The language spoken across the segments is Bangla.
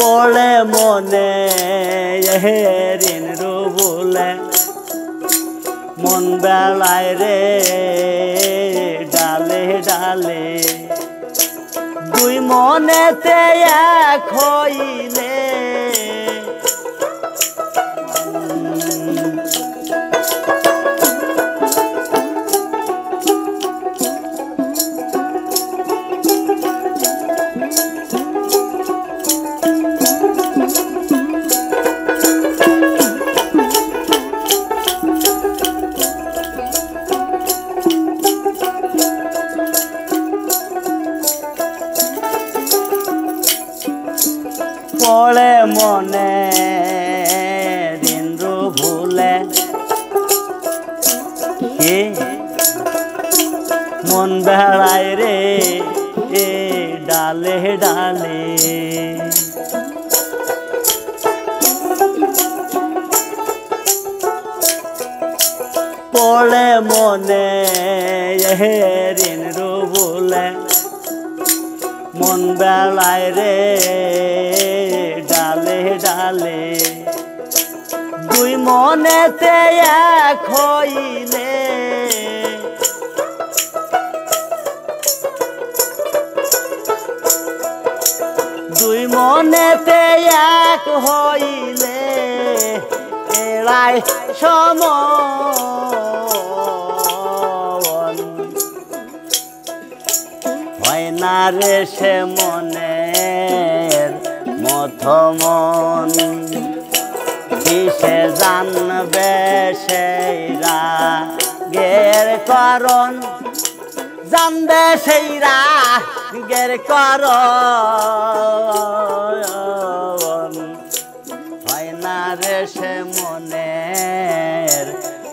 পড়ে মনে ঋণরু বলে মন বেলায় রে ডালে ডালে দুই মনেতে এক হইলে পড়ে মনে ঋণরু ভুলে মন বেড়ায় রে ডালে ডালে পড়ে মনে ঋণরু ভুলে মন বেলায় রে ডালে ডালে দুই মনেতে এক হইলে দুই মনেতে এক হইলে এড়াই সমন হয় না রে সে মনের মতো মন কিসে জানবে সেই রাগের করণ জানবে সেই রাগের করণ হয় না রে সে মনের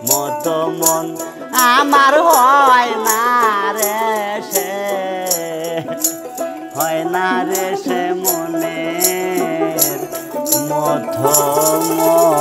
মতো মন আমার হয় না রে সে হয় না রে সে মনের মতো মন।